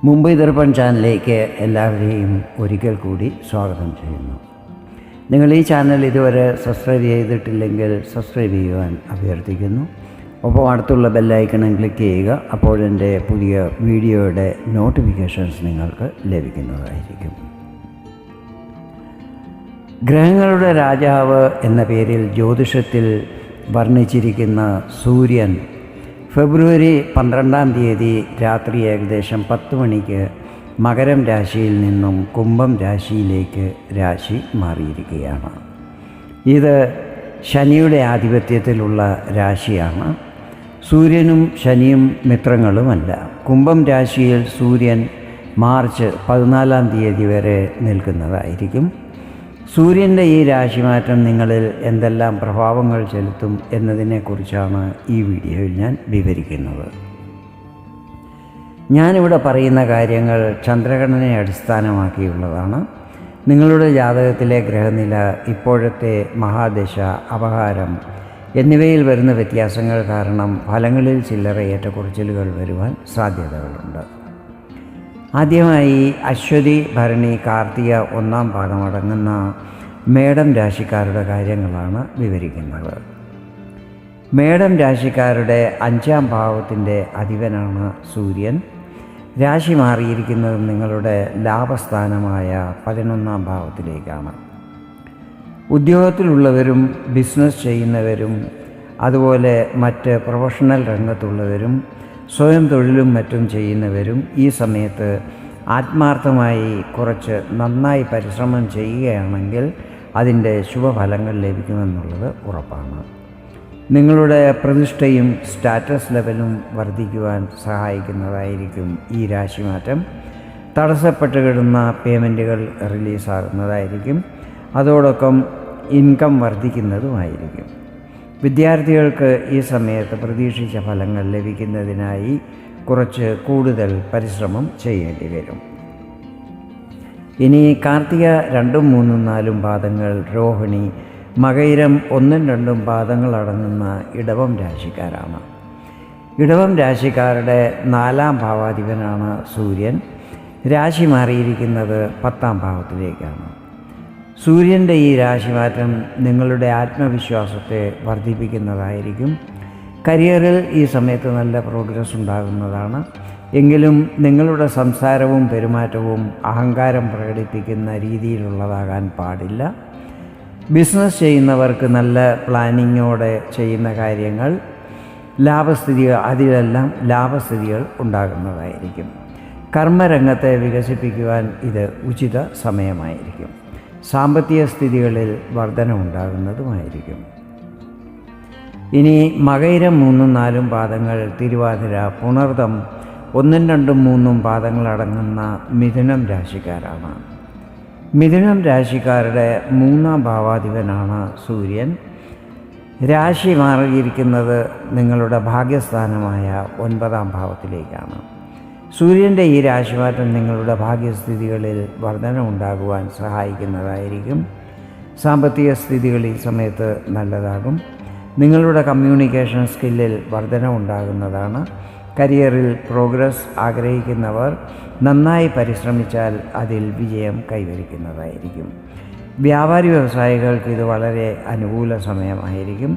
മുംബൈ ദർപ്പൺ ചാനലിലേക്ക് എല്ലാവരെയും ഒരിക്കൽ കൂടി സ്വാഗതം ചെയ്യുന്നു. നിങ്ങൾ ഈ ചാനൽ ഇതുവരെ സബ്സ്ക്രൈബ് ചെയ്തിട്ടില്ലെങ്കിൽ സബ്സ്ക്രൈബ് ചെയ്യുവാൻ അഭ്യർത്ഥിക്കുന്നു. ഒപ്പം അടുത്തുള്ള ബെല്ലൈക്കണും ക്ലിക്ക് ചെയ്യുക. അപ്പോൾ എൻ്റെ പുതിയ വീഡിയോയുടെ നോട്ടിഫിക്കേഷൻസ് നിങ്ങൾക്ക് ലഭിക്കുന്നതായിരിക്കും. ഗ്രഹങ്ങളുടെ രാജാവ് എന്ന പേരിൽ ജ്യോതിഷത്തിൽ വർണ്ണിച്ചിരിക്കുന്ന സൂര്യൻ ഫെബ്രുവരി 12 രാത്രി ഏകദേശം 10 മണിക്ക് മകരം രാശിയിൽ നിന്നും കുംഭം രാശിയിലേക്ക് രാശി മാറിയിരിക്കുകയാണ്. ഇത് ശനിയുടെ ആധിപത്യത്തിലുള്ള രാശിയാണ്. സൂര്യനും ശനിയും മിത്രങ്ങളുമല്ല. കുംഭം രാശിയിൽ സൂര്യൻ മാർച്ച് 14 വരെ നിൽക്കുന്നതായിരിക്കും. സൂര്യൻ്റെ ഈ രാശിമാറ്റം നിങ്ങളിൽ എന്തെല്ലാം പ്രഭാവങ്ങൾ ചെലുത്തും എന്നതിനെക്കുറിച്ചാണ് ഈ വീഡിയോയിൽ ഞാൻ വിവരിക്കുന്നത്. ഞാനിവിടെ പറയുന്ന കാര്യങ്ങൾ ചന്ദ്രഗണനയെ അടിസ്ഥാനമാക്കിയുള്ളതാണ്. നിങ്ങളുടെ ജാതകത്തിലെ ഗ്രഹനില, ഇപ്പോഴത്തെ മഹാദശ, അപഹാരം എന്നിവയിൽ വരുന്ന വ്യത്യാസങ്ങൾ കാരണം ഫലങ്ങളിൽ ചില്ലറ ഏറ്റക്കുറച്ചിലുകൾ വരുവാൻ സാധ്യതകളുണ്ട്. ആദ്യമായി അശ്വതി, ഭരണി, കാർത്തിക 1-ാം പാദമടങ്ങുന്ന മേടം രാശിക്കാരുടെ കാര്യങ്ങളാണ് വിവരിക്കുന്നത്. മേടം രാശിക്കാരുടെ 5-ാം ഭാവത്തിൻ്റെ അധിപനാണ് സൂര്യൻ. രാശി മാറിയിരിക്കുന്നത് നിങ്ങളുടെ ലാഭസ്ഥാനമായ 11-ാം ഭാവത്തിലേക്കാണ്. ഉദ്യോഗത്തിലുള്ളവരും ബിസിനസ് ചെയ്യുന്നവരും അതുപോലെ മറ്റ് പ്രൊഫഷണൽ രംഗത്തുള്ളവരും സ്വയം തൊഴിലും മറ്റും ചെയ്യുന്നവരും ഈ സമയത്ത് ആത്മാർത്ഥമായി കുറച്ച് നന്നായി പരിശ്രമം ചെയ്യുകയാണെങ്കിൽ അതിൻ്റെ ശുഭഫലങ്ങൾ ലഭിക്കുമെന്നുള്ളത് ഉറപ്പാണ്. നിങ്ങളുടെ പ്രതിഷ്ഠയും സ്റ്റാറ്റസ് ലെവലും വർദ്ധിക്കുവാൻ സഹായിക്കുന്നതായിരിക്കും ഈ രാശിമാറ്റം. തടസ്സപ്പെട്ട് കിടന്ന പേയ്മെൻറ്റുകൾ റിലീസാകുന്നതായിരിക്കും. അതോടൊപ്പം ഇൻകം വർദ്ധിക്കുന്നതുമായിരിക്കും. വിദ്യാർത്ഥികൾക്ക് ഈ സമയത്ത് പ്രതീക്ഷിച്ച ഫലങ്ങൾ ലഭിക്കുന്നതിനായി കുറച്ച് കൂടുതൽ പരിശ്രമം ചെയ്യേണ്ടി വരും. ഇനി കാർത്തിക 2, 3, 4 പാദങ്ങൾ, രോഹിണി, മകയിരം 1, 2 പാദങ്ങൾ അടങ്ങുന്ന ഇടവം രാശിക്കാരാണ്. ഇടവം രാശിക്കാരുടെ 4-ാം ഭാവാധിപനാണ് സൂര്യൻ. രാശി മാറിയിരിക്കുന്നത് 10-ാം ഭാവത്തിലേക്കാണ്. സൂര്യൻ്റെ ഈ രാശിമാറ്റം നിങ്ങളുടെ ആത്മവിശ്വാസത്തെ വർദ്ധിപ്പിക്കുന്നതായിരിക്കും. കരിയറിൽ ഈ സമയത്ത് നല്ല പ്രോഗ്രസ് ഉണ്ടാകുന്നതാണ്. എങ്കിലും നിങ്ങളുടെ സംസാരവും പെരുമാറ്റവും അഹങ്കാരം പ്രകടിപ്പിക്കുന്ന രീതിയിലുള്ളതാകാൻ പാടില്ല. ബിസിനസ് ചെയ്യുന്നവർക്ക് നല്ല പ്ലാനിങ്ങോടെ ചെയ്യുന്ന കാര്യങ്ങൾ അതിലെല്ലാം ലാഭസ്ഥിതികൾ ഉണ്ടാകുന്നതായിരിക്കും. കർമ്മരംഗത്തെ വികസിപ്പിക്കുവാൻ ഇത് ഉചിത സമയമായിരിക്കും. സാമ്പത്തിക സ്ഥിതികളിൽ വർധനവുണ്ടാകുന്നതുമായിരിക്കും. ഇനി മകയിരം 3, 4 പാദങ്ങൾ, തിരുവാതിര, പുണർദം 1, 2, 3 പാദങ്ങളടങ്ങുന്ന മിഥുനം രാശിക്കാരാണ്. മിഥുനം രാശിക്കാരുടെ 3-ാം ഭാവാധിപനാണ് സൂര്യൻ. രാശി മാറിയിരിക്കുന്നത് നിങ്ങളുടെ ഭാഗ്യസ്ഥാനമായ 9-ാം ഭാവത്തിലേക്കാണ്. സൂര്യൻ്റെ ഈ രാശിമാറ്റം നിങ്ങളുടെ ഭാഗ്യസ്ഥിതികളിൽ വർധന ഉണ്ടാകുവാൻ സഹായിക്കുന്നതായിരിക്കും. സാമ്പത്തിക സ്ഥിതികൾ ഈ സമയത്ത് നല്ലതാകും. നിങ്ങളുടെ കമ്മ്യൂണിക്കേഷൻ സ്കില്ലിൽ വർധന ഉണ്ടാകുന്നതാണ്. കരിയറിൽ പ്രോഗ്രസ് ആഗ്രഹിക്കുന്നവർ നന്നായി പരിശ്രമിച്ചാൽ അതിൽ വിജയം കൈവരിക്കുന്നതായിരിക്കും. വ്യാപാരി വ്യവസായികൾക്ക് ഇത് വളരെ അനുകൂല സമയമായിരിക്കും.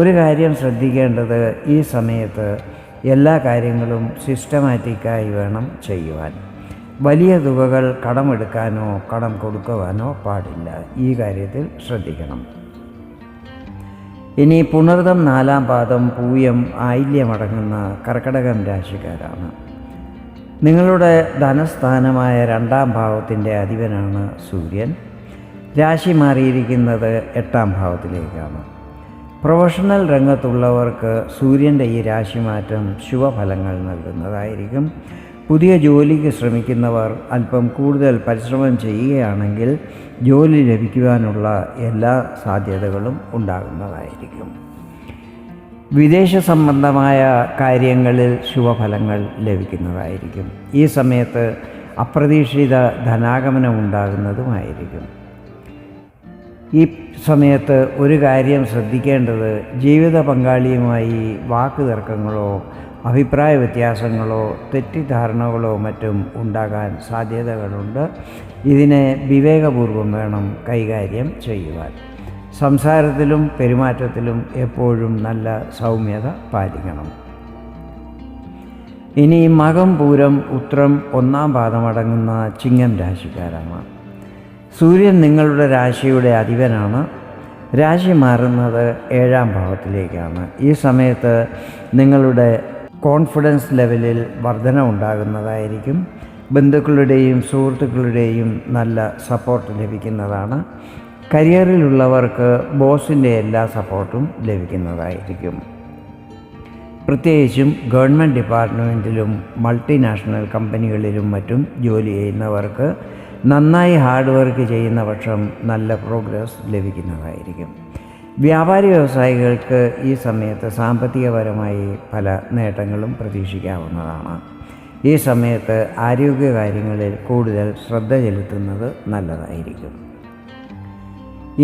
ഒരു കാര്യം ശ്രദ്ധിക്കേണ്ടത്, ഈ സമയത്ത് എല്ലാ കാര്യങ്ങളും സിസ്റ്റമാറ്റിക്കായി വേണം ചെയ്യുവാൻ. വലിയ തുകകൾ കടമെടുക്കാനോ കടം കൊടുക്കുവാനോ പാടില്ല. ഈ കാര്യത്തിൽ ശ്രദ്ധിക്കണം. ഇനി പുണർദം 4-ാം പാദം, പൂയം, ആയില്യമടങ്ങുന്ന കർക്കടകം രാശിക്കാരാണ്. നിങ്ങളുടെ ധനസ്ഥാനമായ 2-ാം ഭാവത്തിൻ്റെ അധിപനാണ് സൂര്യൻ. രാശി മാറിയിരിക്കുന്നത് 8-ാം ഭാവത്തിലേക്കാണ്. പ്രൊഫഷണൽ രംഗത്തുള്ളവർക്ക് സൂര്യൻ്റെ ഈ രാശിമാറ്റം ശുഭഫലങ്ങൾ നൽകുന്നതായിരിക്കും. പുതിയ ജോലിക്ക് ശ്രമിക്കുന്നവർ അല്പം കൂടുതൽ പരിശ്രമം ചെയ്യുകയാണെങ്കിൽ ജോലി ലഭിക്കുവാനുള്ള എല്ലാ സാധ്യതകളും ഉണ്ടാകുന്നതായിരിക്കും. വിദേശ സംബന്ധമായ കാര്യങ്ങളിൽ ശുഭഫലങ്ങൾ ലഭിക്കുന്നതായിരിക്കും. ഈ സമയത്ത് അപ്രതീക്ഷിത ധനാഗമനം ഉണ്ടാകുന്നതുമായിരിക്കും. ഈ സമയത്ത് ഒരു കാര്യം ശ്രദ്ധിക്കേണ്ടത്, ജീവിത പങ്കാളിയുമായി വാക്ക് തർക്കങ്ങളോ അഭിപ്രായ വ്യത്യാസങ്ങളോ തെറ്റിദ്ധാരണകളോ മറ്റും ഉണ്ടാകാൻ സാധ്യതകളുണ്ട്. ഇതിനെ വിവേകപൂർവം വേണം കൈകാര്യം ചെയ്യുവാൻ. സംസാരത്തിലും പെരുമാറ്റത്തിലും എപ്പോഴും നല്ല സൗമ്യത പാലിക്കണം. ഇനി മകം, പൂരം, ഉത്രം, 1-ാം പാദമടങ്ങുന്ന ചിങ്ങം രാശിക്കാരാണ്. സൂര്യൻ നിങ്ങളുടെ രാശിയുടെ അധിപനാണ്. രാശി മാറുന്നത് 7-ാം ഭാവത്തിലേക്കാണ്. ഈ സമയത്ത് നിങ്ങളുടെ കോൺഫിഡൻസ് ലെവലിൽ വർധന ഉണ്ടാകുന്നതായിരിക്കും. ബന്ധുക്കളുടെയും സുഹൃത്തുക്കളുടെയും നല്ല സപ്പോർട്ട് ലഭിക്കുന്നതാണ്. കരിയറിലുള്ളവർക്ക് ബോസിൻ്റെ എല്ലാ സപ്പോർട്ടും ലഭിക്കുന്നതായിരിക്കും. പ്രത്യേകിച്ചും ഗവൺമെൻറ് ഡിപ്പാർട്ട്മെൻറ്റിലും മൾട്ടിനാഷണൽ കമ്പനികളിലും മറ്റും ജോലി ചെയ്യുന്നവർക്ക് നന്നായി ഹാർഡ് വർക്ക് ചെയ്യുന്ന പക്ഷം നല്ല പ്രോഗ്രസ് ലഭിക്കുന്നതായിരിക്കും. വ്യാപാരി വ്യവസായികൾക്ക് ഈ സമയത്ത് സാമ്പത്തികപരമായി പല നേട്ടങ്ങളും പ്രതീക്ഷിക്കാവുന്നതാണ്. ഈ സമയത്ത് ആരോഗ്യകാര്യങ്ങളിൽ കൂടുതൽ ശ്രദ്ധ ചെലുത്തുന്നത് നല്ലതായിരിക്കും.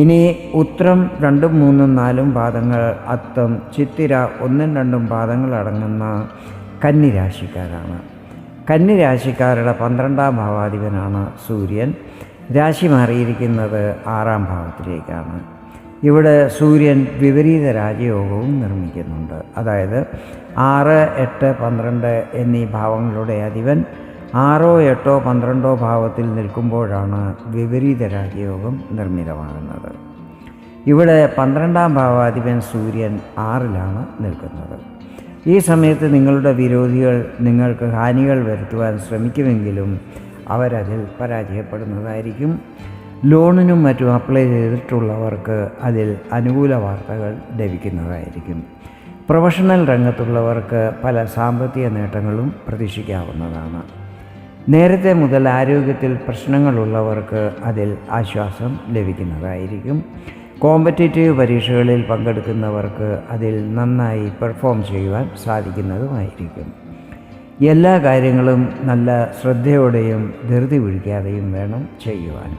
ഇനി ഉത്രം 2, 3, 4 പാദങ്ങൾ, അത്തം, ചിത്തിര 1, 2 പാദങ്ങൾ അടങ്ങുന്ന കന്നിരാശിക്കാരാണ്. കന്നിരാശിക്കാരുടെ 12-ാം ഭാവാധിപനാണ് സൂര്യൻ. രാശി മാറിയിരിക്കുന്നത് 6-ാം ഭാവത്തിലേക്കാണ്. ഇവിടെ സൂര്യൻ വിപരീത രാജയോഗവും നിർമ്മിക്കുന്നുണ്ട്. അതായത് 6, 8, 12 എന്നീ ഭാവങ്ങളുടെ അധിപൻ 6, 8, 12 ഭാവത്തിൽ നിൽക്കുമ്പോഴാണ് വിപരീത രാജയോഗം നിർമ്മിതമാകുന്നത്. ഇവിടെ 12-ാം ഭാവാധിപൻ സൂര്യൻ 6-ലാണ് നിൽക്കുന്നത്. ഈ സമയത്ത് നിങ്ങളുടെ വിരോധികൾ നിങ്ങൾക്ക് ഹാനികൾ വരുത്തുവാൻ ശ്രമിക്കുമെങ്കിലും അവരതിൽ പരാജയപ്പെടുന്നതായിരിക്കും. ലോണിനും മറ്റും അപ്ലൈ ചെയ്തിട്ടുള്ളവർക്ക് അതിൽ അനുകൂല വാർത്തകൾ ലഭിക്കുന്നതായിരിക്കും. പ്രൊഫഷണൽ രംഗത്തുള്ളവർക്ക് പല സാമ്പത്തിക നേട്ടങ്ങളും പ്രതീക്ഷിക്കാവുന്നതാണ്. നേരത്തെ മുതൽ ആരോഗ്യത്തിൽ പ്രശ്നങ്ങളുള്ളവർക്ക് അതിൽ ആശ്വാസം ലഭിക്കുന്നതായിരിക്കും. കോമ്പറ്റേറ്റീവ് പരീക്ഷകളിൽ പങ്കെടുക്കുന്നവർക്ക് അതിൽ നന്നായി പെർഫോം ചെയ്യുവാൻ സാധിക്കുന്നതുമായിരിക്കും. എല്ലാ കാര്യങ്ങളും നല്ല ശ്രദ്ധയോടെയും ധൃതി പിടിക്കാതെയും വേണം ചെയ്യുവാൻ.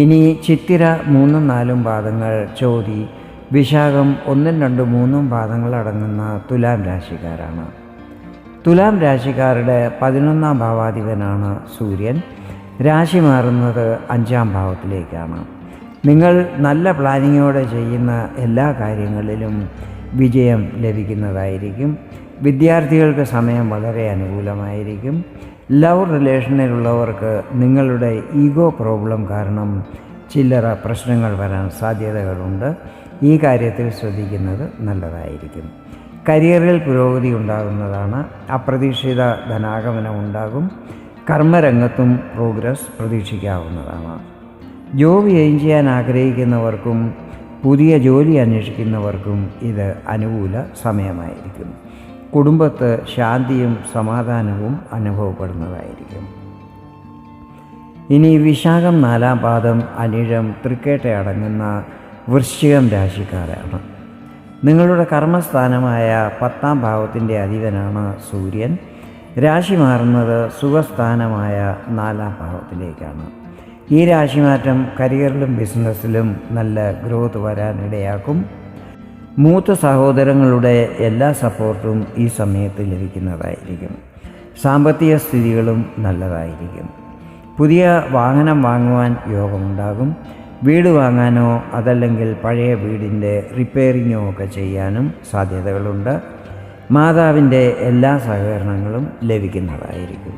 ഇനി ചിത്തിര 3, 4 പാദങ്ങൾ, ചോതി, വിശാഖം 1, 2, 3 പാദങ്ങൾ അടങ്ങുന്ന തുലാം രാശിക്കാരാണ്. തുലാം രാശിക്കാരുടെ 11-ാം ഭാവാധിപനാണ് സൂര്യൻ. രാശി മാറുന്നത് 5-ാം ഭാവത്തിലേക്കാണ്. നിങ്ങൾ നല്ല പ്ലാനിങ്ങോടെ ചെയ്യുന്ന എല്ലാ കാര്യങ്ങളിലും വിജയം ലഭിക്കുന്നതായിരിക്കും. വിദ്യാർത്ഥികൾക്ക് സമയം വളരെ അനുകൂലമായിരിക്കും. ലവ് റിലേഷനിലുള്ളവർക്ക് നിങ്ങളുടെ ഈഗോ പ്രോബ്ലം കാരണം ചില്ലറ പ്രശ്നങ്ങൾ വരാൻ സാധ്യതകളുണ്ട്. ഈ കാര്യത്തിൽ ശ്രദ്ധിക്കുന്നത് നല്ലതായിരിക്കും. കരിയറിൽ പുരോഗതി ഉണ്ടാകുന്നതാണ്. അപ്രതീക്ഷിത ധനാഗമനം ഉണ്ടാകും. കർമ്മരംഗത്തും പ്രോഗ്രസ് പ്രതീക്ഷിക്കാവുന്നതാണ്. ജോബ് ചേഞ്ച് ചെയ്യാൻ ആഗ്രഹിക്കുന്നവർക്കും പുതിയ ജോലി അന്വേഷിക്കുന്നവർക്കും ഇത് അനുകൂല സമയമായിരിക്കും. കുടുംബത്ത് ശാന്തിയും സമാധാനവും അനുഭവപ്പെടുന്നതായിരിക്കും. ഇനി വിശാഖം 4-ാം പാദം, അനിഴം, തൃക്കേട്ട അടങ്ങുന്ന വൃശ്ചികം രാശിക്കാരാണ്. നിങ്ങളുടെ കർമ്മസ്ഥാനമായ 10-ാം ഭാവത്തിൻ്റെ അധിപനാണ് സൂര്യൻ. രാശി മാറുന്നത് സുഖസ്ഥാനമായ 4-ാം ഭാവത്തിലേക്കാണ്. ഈ രാശിമാറ്റം കരിയറിലും ബിസിനസ്സിലും നല്ല ഗ്രോത്ത് വരാനിടയാക്കും. മൂത്ത സഹോദരങ്ങളുടെ എല്ലാ സപ്പോർട്ടും ഈ സമയത്ത് ലഭിക്കുന്നതായിരിക്കും. സാമ്പത്തിക സ്ഥിതികളും നല്ലതായിരിക്കും. പുതിയ വാഹനം വാങ്ങുവാൻ യോഗമുണ്ടാകും. വീട് വാങ്ങാനോ അതല്ലെങ്കിൽ പഴയ വീടിൻ്റെ റിപ്പയറിങ്ങോ ഒക്കെ ചെയ്യാനും സാധ്യതകളുണ്ട്. മാതാവിൻ്റെ എല്ലാ സഹകരണങ്ങളും ലഭിക്കുന്നതായിരിക്കും.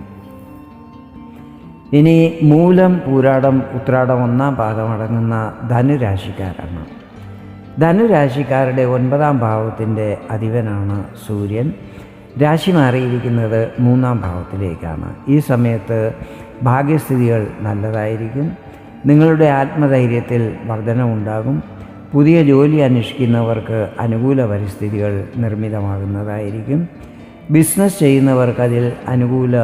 ഇനി മൂലം, പൂരാടം, ഉത്രാടം 1-ാം പാദമടങ്ങുന്ന ധനുരാശിക്കാരാണ്. ധനുരാശിക്കാരുടെ 9-ാം ഭാവത്തിൻ്റെ അധിപനാണ് സൂര്യൻ. രാശി മാറിയിരിക്കുന്നത് 3-ാം ഭാവത്തിലേക്കാണ്. ഈ സമയത്ത് ഭാഗ്യസ്ഥിതികൾ നല്ലതായിരിക്കും. നിങ്ങളുടെ ആത്മധൈര്യത്തിൽ വർധനവുണ്ടാകും. പുതിയ ജോലി അന്വേഷിക്കുന്നവർക്ക് അനുകൂല പരിസ്ഥിതികൾ നിർമ്മിതമാകുന്നതായിരിക്കും. ബിസിനസ് ചെയ്യുന്നവർക്ക് അതിൽ അനുകൂല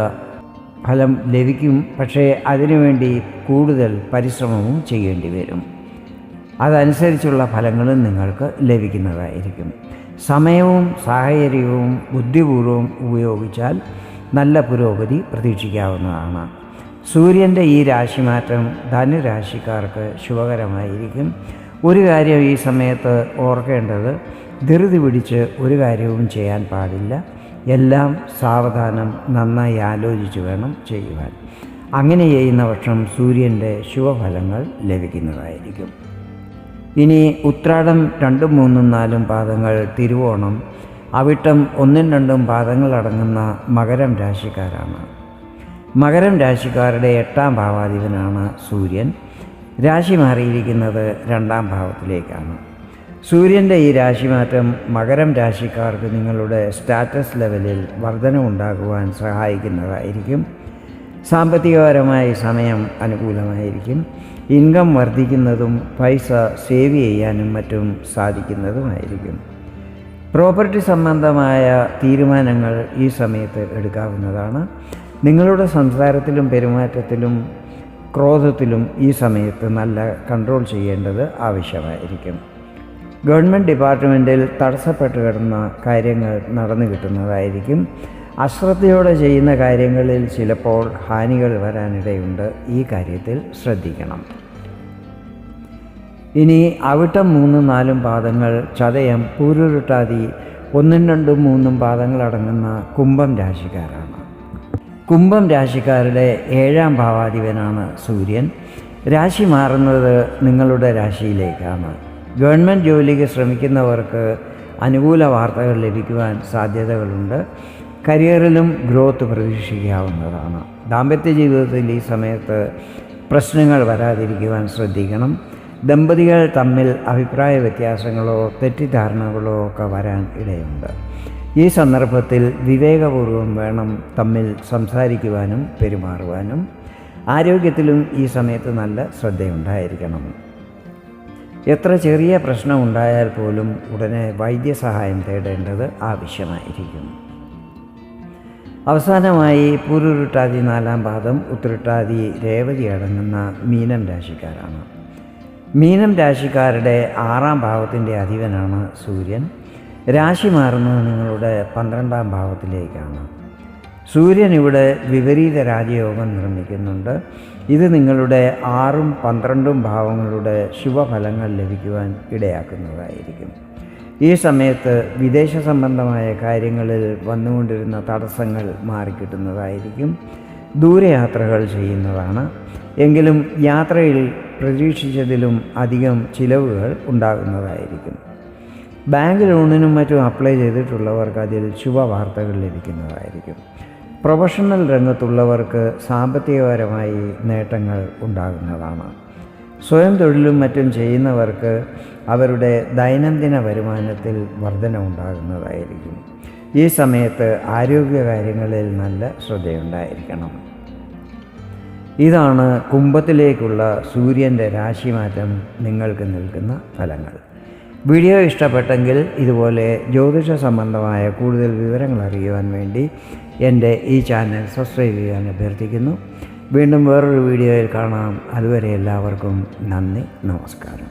ഫലം ലഭിക്കും. പക്ഷേ അതിനുവേണ്ടി കൂടുതൽ പരിശ്രമവും ചെയ്യേണ്ടി വരും. അതനുസരിച്ചുള്ള ഫലങ്ങളും നിങ്ങൾക്ക് ലഭിക്കുന്നതായിരിക്കും. സമയവും സാഹചര്യവും ബുദ്ധിപൂർവ്വം ഉപയോഗിച്ചാൽ നല്ല പുരോഗതി പ്രതീക്ഷിക്കാവുന്നതാണ്. സൂര്യൻ്റെ ഈ രാശിമാറ്റം ധനുരാശിക്കാർക്ക് ശുഭകരമായിരിക്കും. ഒരു കാര്യം ഈ സമയത്ത് ഓർക്കേണ്ടത്, ധൃതി പിടിച്ച് ഒരു കാര്യവും ചെയ്യാൻ പാടില്ല. എല്ലാം സാവധാനം നന്നായി ആലോചിച്ച് വേണം ചെയ്യുവാൻ. അങ്ങനെ ചെയ്യുന്ന പക്ഷം സൂര്യൻ്റെ ശുഭഫലങ്ങൾ ലഭിക്കുന്നതായിരിക്കും. ഇനി ഉത്രാടം 2, 3, 4 പാദങ്ങൾ, തിരുവോണം, അവിട്ടം 1, 2 പാദങ്ങൾ അടങ്ങുന്ന മകരം രാശിക്കാരാണ്. മകരം രാശിക്കാരുടെ 8ാം ഭാവാധിപനാണ് സൂര്യൻ. രാശി മാറിയിരിക്കുന്നത് 2ാം ഭാവത്തിലേക്കാണ്. സൂര്യൻ്റെ ഈ രാശിമാറ്റം മകരം രാശിക്കാർക്ക് നിങ്ങളുടെ സ്റ്റാറ്റസ് ലെവലിൽ വർധനവുണ്ടാകുവാൻ സഹായിക്കുന്നതായിരിക്കും. സാമ്പത്തികപരമായ സമയം അനുകൂലമായിരിക്കും. ഇൻകം വർദ്ധിക്കുന്നതും പൈസ സേവ് ചെയ്യാനും മറ്റും സാധിക്കുന്നതുമായിരിക്കും. പ്രോപ്പർട്ടി സംബന്ധമായ തീരുമാനങ്ങൾ ഈ സമയത്ത് എടുക്കാവുന്നതാണ്. നിങ്ങളുടെ സംസാരത്തിലും പെരുമാറ്റത്തിലും ക്രോധത്തിലും ഈ സമയത്ത് നല്ല കൺട്രോൾ ചെയ്യേണ്ടത് ആവശ്യമായിരിക്കും. ഗവൺമെൻറ് ഡിപ്പാർട്ട്മെൻറ്റിൽ തടസ്സപ്പെട്ട് കിടന്ന കാര്യങ്ങൾ നടന്നു കിട്ടുന്നതായിരിക്കും. അശ്രദ്ധയോടെ ചെയ്യുന്ന കാര്യങ്ങളിൽ ചിലപ്പോൾ ഹാനികൾ വരാനിടയുണ്ട്. ഈ കാര്യത്തിൽ ശ്രദ്ധിക്കണം. ഇനി അവിട്ടം 3, 4 പാദങ്ങൾ, ചതയം, പൂരുരുട്ടാതി 1, 2, 3 പാദങ്ങൾ അടങ്ങുന്ന കുംഭം രാശിക്കാരാണ്. കുംഭം രാശിക്കാരുടെ 7ാം ഭാവാധിപനാണ് സൂര്യൻ. രാശി മാറുന്നത് നിങ്ങളുടെ രാശിയിലേക്കാണ്. ഗവൺമെൻറ് ജോലിക്ക് ശ്രമിക്കുന്നവർക്ക് അനുകൂല വാർത്തകൾ ലഭിക്കുവാൻ സാധ്യതകളുണ്ട്. കരിയറിലും ഗ്രോത്ത് പ്രതീക്ഷിക്കാവുന്നതാണ്. ദാമ്പത്യ ജീവിതത്തിൽ ഈ സമയത്ത് പ്രശ്നങ്ങൾ വരാതിരിക്കുവാൻ ശ്രദ്ധിക്കണം. ദമ്പതികൾ തമ്മിൽ അഭിപ്രായ വ്യത്യാസങ്ങളോ തെറ്റിദ്ധാരണകളോ ഒക്കെ വരാൻ ഇടയുണ്ട്. ഈ സന്ദർഭത്തിൽ വിവേകപൂർവം വേണം തമ്മിൽ സംസാരിക്കുവാനും പെരുമാറുവാനും. ആരോഗ്യത്തിലും ഈ സമയത്ത് നല്ല ശ്രദ്ധയുണ്ടായിരിക്കണം. എത്ര ചെറിയ പ്രശ്നമുണ്ടായാൽ പോലും ഉടനെ വൈദ്യസഹായം തേടേണ്ടത് ആവശ്യമായിരിക്കും. അവസാനമായി പൂരുരുട്ടാതി 4ാം പാദം, ഉത്രട്ടാതി, രേവതി അടങ്ങുന്ന മീനം രാശിക്കാരാണ്. മീനം രാശിക്കാരുടെ 6ാം ഭാവത്തിൻ്റെ അധിപനാണ് സൂര്യൻ. രാശി മാറുന്നത് നിങ്ങളുടെ 12ാം ഭാവത്തിലേക്കാണ്. സൂര്യൻ ഇവിടെ വിപരീത രാജയോഗം നിർമ്മിക്കുന്നുണ്ട്. ഇത് നിങ്ങളുടെ 6ഉം 12ഉം ഭാവങ്ങളുടെ ശുഭഫലങ്ങൾ ലഭിക്കുവാൻ ഇടയാക്കുന്നതായിരിക്കും. ഈ സമയത്ത് വിദേശ സംബന്ധമായ കാര്യങ്ങളിൽ വന്നുകൊണ്ടിരുന്ന തടസ്സങ്ങൾ മാറിക്കിട്ടുന്നതായിരിക്കും. ദൂരയാത്രകൾ ചെയ്യുന്നതാണ്. എങ്കിലും യാത്രയിൽ പ്രതീക്ഷിച്ചതിലും അധികം ചിലവുകൾ ഉണ്ടാകുന്നതായിരിക്കും. ബാങ്ക് ലോണിനും മറ്റും അപ്ലൈ ചെയ്തിട്ടുള്ളവർക്ക് അതിൽ ശുഭവാർത്തകൾ ലഭിക്കുന്നതായിരിക്കും. പ്രൊഫഷണൽ രംഗത്തുള്ളവർക്ക് സാമ്പത്തികപരമായി നേട്ടങ്ങൾ ഉണ്ടാകുന്നതാണ്. സ്വയം തൊഴിലും മറ്റും ചെയ്യുന്നവർക്ക് അവരുടെ ദൈനംദിന വരുമാനത്തിൽ വർധന ഉണ്ടാകുന്നതായിരിക്കും. ഈ സമയത്ത് ആരോഗ്യകാര്യങ്ങളിൽ നല്ല ശ്രദ്ധയുണ്ടായിരിക്കണം. ഇതാണ് കുംഭത്തിലേക്കുള്ള സൂര്യൻ്റെ രാശിമാറ്റം നിങ്ങൾക്ക് നൽകുന്ന ഫലങ്ങൾ. വീഡിയോ ഇഷ്ടപ്പെട്ടെങ്കിൽ ഇതുപോലെ ജ്യോതിഷ സംബന്ധമായ കൂടുതൽ വിവരങ്ങൾ അറിയുവാൻ വേണ്ടി എൻ്റെ ഈ ചാനൽ സബ്സ്ക്രൈബ് ചെയ്യാൻ അഭ്യർത്ഥിക്കുന്നു. വീണ്ടും വേറൊരു വീഡിയോയിൽ കാണാം. അതുവരെ എല്ലാവർക്കും നന്ദി, നമസ്കാരം.